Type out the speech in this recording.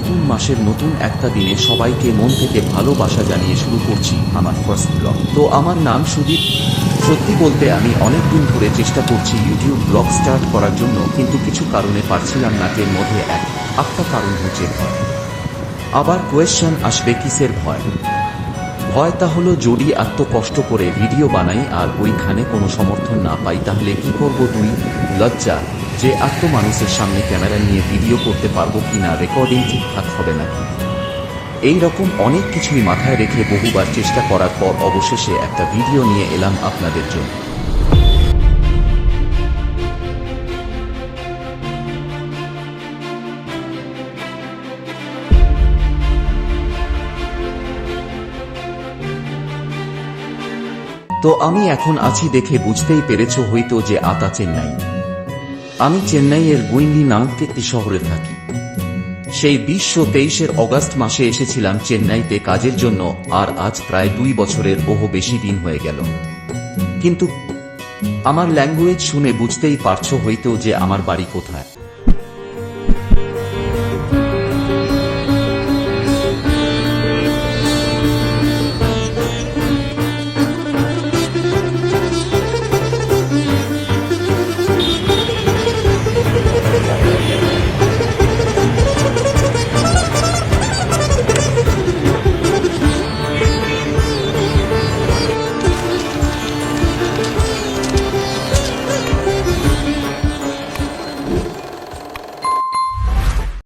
নতুন মাসের নতুন একটা দিনে সবাইকে মন থেকে ভালোবাসা জানিয়ে শুরু করছি আমার ফার্স্ট ব্লগ। তো আমার নাম সুদীপ। সত্যি বলতে আমি অনেক দিন ধরে চেষ্টা করছি ইউটিউব ব্লগ স্টার্ট করার জন্য, কিন্তু কিছু কারণে পারছিলাম না। এর মধ্যে একটা কারণ হচ্ছে ভয়। আবার কোয়েশ্চেন আসবে কিসের ভয়? ভয়টা হলো যদি এত কষ্ট করে ভিডিও বানাই আর ওইখানে কোনো সমর্থন না পাই তাহলে কি করব? দুই, লজ্জা, যে এত মানুষের সামনে ক্যামেরা নিয়ে ভিডিও করতে পারবো কিনা, রেকর্ডিং ঠিকঠাক হবে নাকি, এই রকম অনেক কিছুই মাথায় রেখে বহুবার চেষ্টা করার পর অবশেষে একটা ভিডিও নিয়ে এলাম আপনাদের জন্য। তো আমি এখন আছি দেখে বুঝতেই পেরেছ হয়তো যে আতা চেন্নাই। আমি চেন্নাইয়ের গুইন্ডি নামক একটি শহরে থাকি। সেই 2023 অগাস্ট মাসে এসেছিলাম চেন্নাইতে কাজের জন্য, আর আজ প্রায় 2 বছরের বেশি দিন হয়ে গেল। কিন্তু আমার ল্যাঙ্গুয়েজ শুনে বুঝতেই পারছো হয়তো যে আমার বাড়ি কোথায়।